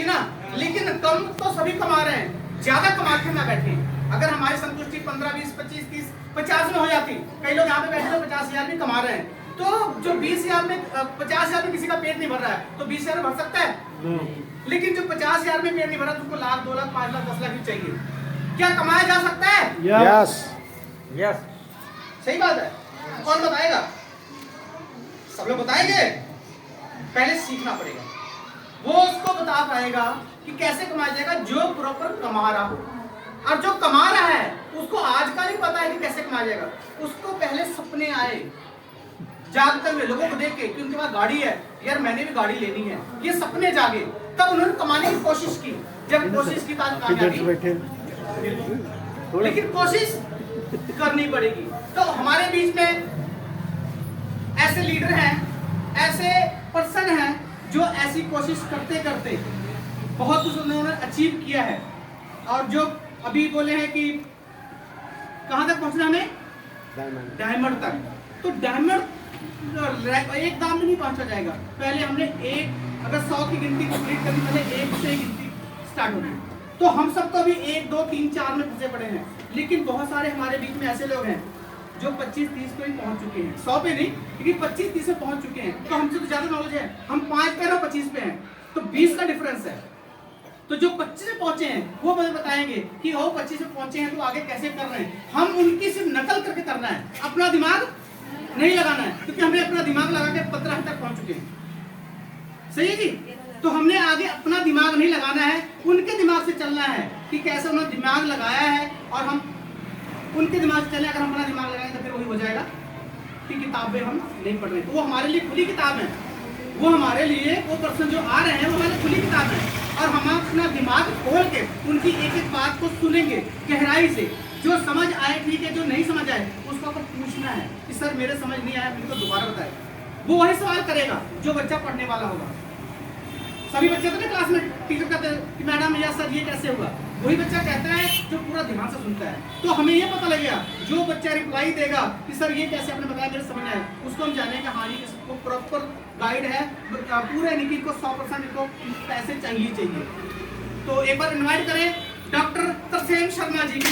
ना, लेकिन कम तो सभी कमा रहे हैं, ज्यादा कमा के ना बैठे। अगर हमारी संतुष्टि 15, 20, 25, 30, 50 में हो जाती, कई लोग यहाँ पे बैठे तो 50,000 भी कमा रहे हैं, तो जो 20,000 में 50,000 में किसी का पेट नहीं भर रहा है तो 20,000 भर सकता है। लेकिन जो 50,000 में पेट नहीं भरा, तुमको लाख, 2 लाख, 5 लाख, 10 लाख भी चाहिए। क्या कमाया जा सकता है? यस यस, सही बात है। कौन बताएगा? सब लोग बताएंगे? पहले सीखना पड़ेगा। वो उसको बता पाएगा कि कैसे कमाया जाएगा जो प्रॉपर कमा रहा हो, और जो कमा रहा है उसको आज का नहीं पता है कि कैसे कमाया जाएगा। उसको पहले सपने आए जागते हुए, लोगों को देख के कि उनके पास गाड़ी है, यार मैंने भी गाड़ी लेनी है, ये सपने जागे, तब उन्होंने कमाने की कोशिश की। जब कोशिश की तो कामयाबी, लेकिन कोशिश करनी पड़ेगी। तो हमारे बीच में ऐसे लीडर हैं, ऐसे पर्सन हैं जो ऐसी कोशिश करते करते बहुत कुछ उन्होंने अचीव किया है। और जो अभी बोले हैं कि कहां तक पहुंचना हमें, डायमंड तक। तो डायमंड एक दाम में नहीं पहुंचा जाएगा। पहले हमने अगर 100 की गिनती कंप्लीट करनी, पहले 1 से गिनती स्टार्ट होगी। तो हम सब तो अभी 1, 2, 3, 4 में फंसे पड़े हैं, लेकिन बहुत सारे हमारे बीच में ऐसे लोग हैं जो 25-30 पे ही पहुंच चुके हैं। 100 पे नहीं, लेकिन 25-30 पे पहुंच चुके हैं। तो हमसे तो ज्यादा नॉलेज है, हम 5 पे ना 25 पे हैं, तो 20 का डिफरेंस है। तो जो 25 पे पहुंचे हैं वो मुझे बताएंगे कि वो 25 पे पहुंचे हैं तो आगे कैसे कर रहे हैं। हम उनकी सिर्फ नकल करके करना है, अपना दिमाग नहीं लगाना है, क्योंकि हमने अपना दिमाग लगा के 15 तक पहुंच चुके हैं। सही है जी? तो हमने आगे अपना दिमाग नहीं लगाना है, उनके दिमाग से चलना है कि कैसे उन्होंने दिमाग लगाया है, और हम उनके दिमाग से चले। अगर हम अपना दिमाग लगाएंगे तो फिर वही हो जाएगा कि किताबें हम नहीं पढ़ रहे, तो वो हमारे लिए खुली किताब है। वो हमारे लिए, वो पर्सन जो आ रहे हैं वो हमारे खुली किताब है, और हम अपना दिमाग खोल के उनकी एक एक बात को सुनेंगे गहराई से। जो समझ आए ठीक है, जो नहीं समझ आए उसको आपको पूछना है कि सर मेरे समझ नहीं आया, मुझे तो दोबारा बताए। वो वही सवाल करेगा जो बच्चा पढ़ने वाला होगा। सभी बच्चे तो नहीं क्लास में टीचर कहते हैं कि मैडम या सर ये कैसे हुआ, वही बच्चा कहता है जो पूरा ध्यान से सुनता है। तो हमें ये पता लगेगा, जो बच्चा रिप्लाई देगा कि सर ये कैसे आपने बताया मेरे समझ आए, उसको हम जानेंगे हाँ ये इसको प्रॉपर गाइड है, पूरे यानी कि इनको 100% इनको पैसे चाहिए। तो एक बार इन्वाइट करें डॉक्टर तरसेम शर्मा जी की।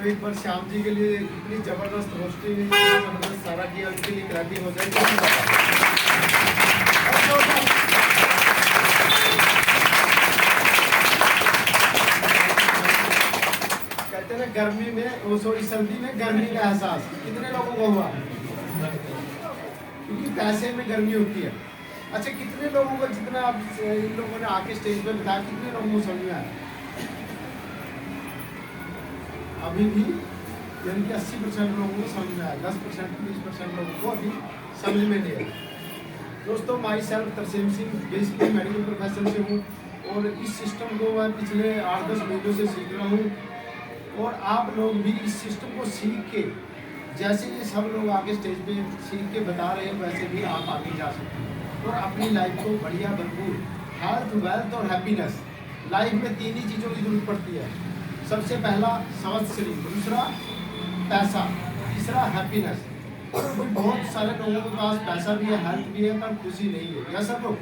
एक बार श्याम जी के लिए इतनी जबरदस्त रोस्टिंग, जबरदस्त सारा किया, उनके लिए क्लैपिंग हो जाए। कहते हैं गर्मी में, सॉरी सर्दी में गर्मी का एहसास कितने लोगों को हुआ? क्योंकि पैसे में गर्मी होती है। अच्छा, कितने लोगों को, जितना आप इन लोगों ने आके स्टेज पे बताया, कितने लोगों को समझ में आया? अभी भी यानी कि 80% लोगों को समझ में आया, 10%, 20% लोगों को अभी समझ में नहीं आया। दोस्तों, my self Tarsem Singh basically medical profession से हूँ, और इस सिस्टम को मैं पिछले 8-10 महीनों से सीख रहा हूँ। और आप लोग भी इस सिस्टम को सीख के, जैसे ये सब लोग आगे स्टेज पे सीख के बता रहे हैं, वैसे भी आप आगे जा सकते हैं और अपनी लाइफ को बढ़िया, भरपूर हेल्थ, वेल्थ और हैप्पीनेस। लाइफ में 3 ही चीज़ों की जरूरत पड़ती है। सबसे पहला स्वस्थ शरीर, दूसरा पैसा, तीसरा हैप्पीनेस। बहुत सारे लोगों के पास पैसा भी है, हेल्थ भी है, पर खुशी नहीं है। या सब लोग?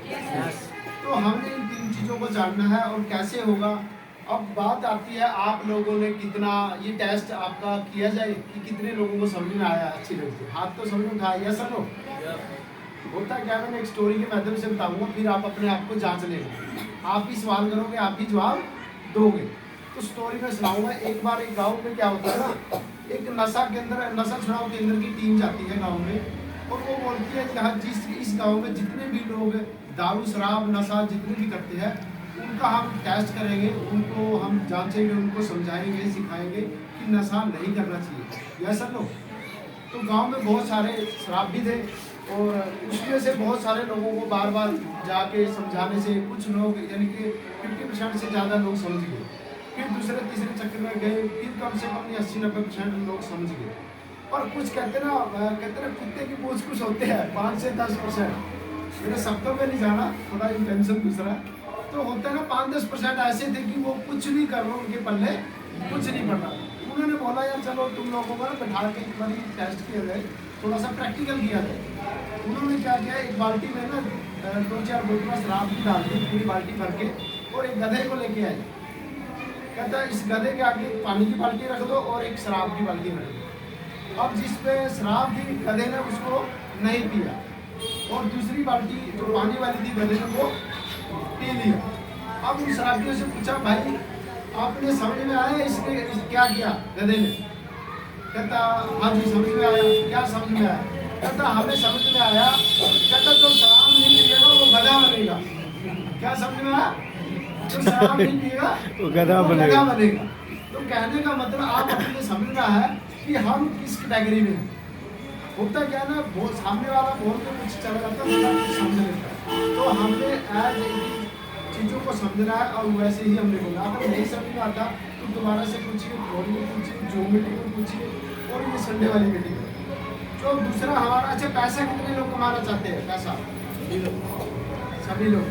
तो हमने इन 3 चीज़ों को जानना है और कैसे होगा। अब बात आती है आप लोगों ने कितना, ये टेस्ट आपका किया जाए कि कितने लोगों को समझ में आया अच्छी तरह से। हाथ तो समझ में उठाया। या सब लोग? होता क्या, मैंने एक स्टोरी के माध्यम से बताऊंगा, फिर आप अपने आप को जांच लेंगे। आप ही सवाल करोगे, आप ही जवाब दोगे। तो स्टोरी में सुनाऊंगा। एक बार एक गांव में क्या होता है ना, एक नशा छुड़ाओ केंद्र की टीम जाती है गांव में, और वो बोलती है कि इस गांव में जितने भी लोग दारू, शराब, नशा जितने भी करते हैं, उनका हम टेस्ट करेंगे, उनको हम जांचेंगे, उनको समझाएंगे, सिखाएंगे कि नशा नहीं करना चाहिए। ऐसा लोग? तो गांव में बहुत सारे शराबी थे, और उसमें से बहुत सारे लोगों को बार बार जाके समझाने से कुछ लोग, यानी कि 50% से ज़्यादा लोग समझ गए। फिर दूसरे तीसरे चक्कर में गए, फिर कम से कम 80-90% लोग समझ गए। और कुछ कहते ना कुत्ते की पूछ कुछ होते हैं, 5 से 10%। मैंने सबको में नहीं जाना, थोड़ा इंटेंशन दूसरा। तो होता है ना 5-10% ऐसे थे कि वो कुछ भी कर लो उनके पल्ले कुछ नहीं पड़ रहा। उन्होंने बोला यार चलो तुम लोगों को ना बैठा के एक बार टेस्ट किया जाए, थोड़ा सा प्रैक्टिकल किया जाए। उन्होंने क्या किया, एक बाल्टी में ना 2-4 बोतल शराब की डाल दी पूरी बाल्टी भर के, और एक गधे को लेके आए। कहता है इस गधे के आगे पानी की बाल्टी रख दो और एक शराब की बाल्टी रख दो। अब जिस पे शराब थी गधे ने उसको नहीं पिया, और दूसरी बाल्टी जो पानी वाली थी गधे ने वो पी लिया। अब उन शराबियों से पूछा भाई आपने समझ में आया इसने क्या किया गधे ने? कहता हाँ जी समझ में आया। क्या समझ में आया? कहता हमें समझ में आया, कहता जो शराब नहीं पिएगा वो गधा बनेगा। क्या समझ में आया? जो शराब नहीं पिएगा वो गधा बनेगा। तो कहने का मतलब आप अपने समझना है कि हम किस कैटेगरी में हैं। होता क्या ना, सामने वाला बोल के कुछ चला जाता है कुछ समझ लेता है। तो हमने एज चीज़ों को समझना है और वैसे ही हमने बोला। अगर नहीं समझ में आता तो दोबारा से पूछिए, बोर्ड में पूछिए, ज्योमेट्री में पूछिए, और ये संडे वाली मीटिंग है। तो दूसरा हमारा, अच्छा पैसा कितने लोग कमाना चाहते हैं? पैसा सभी लोग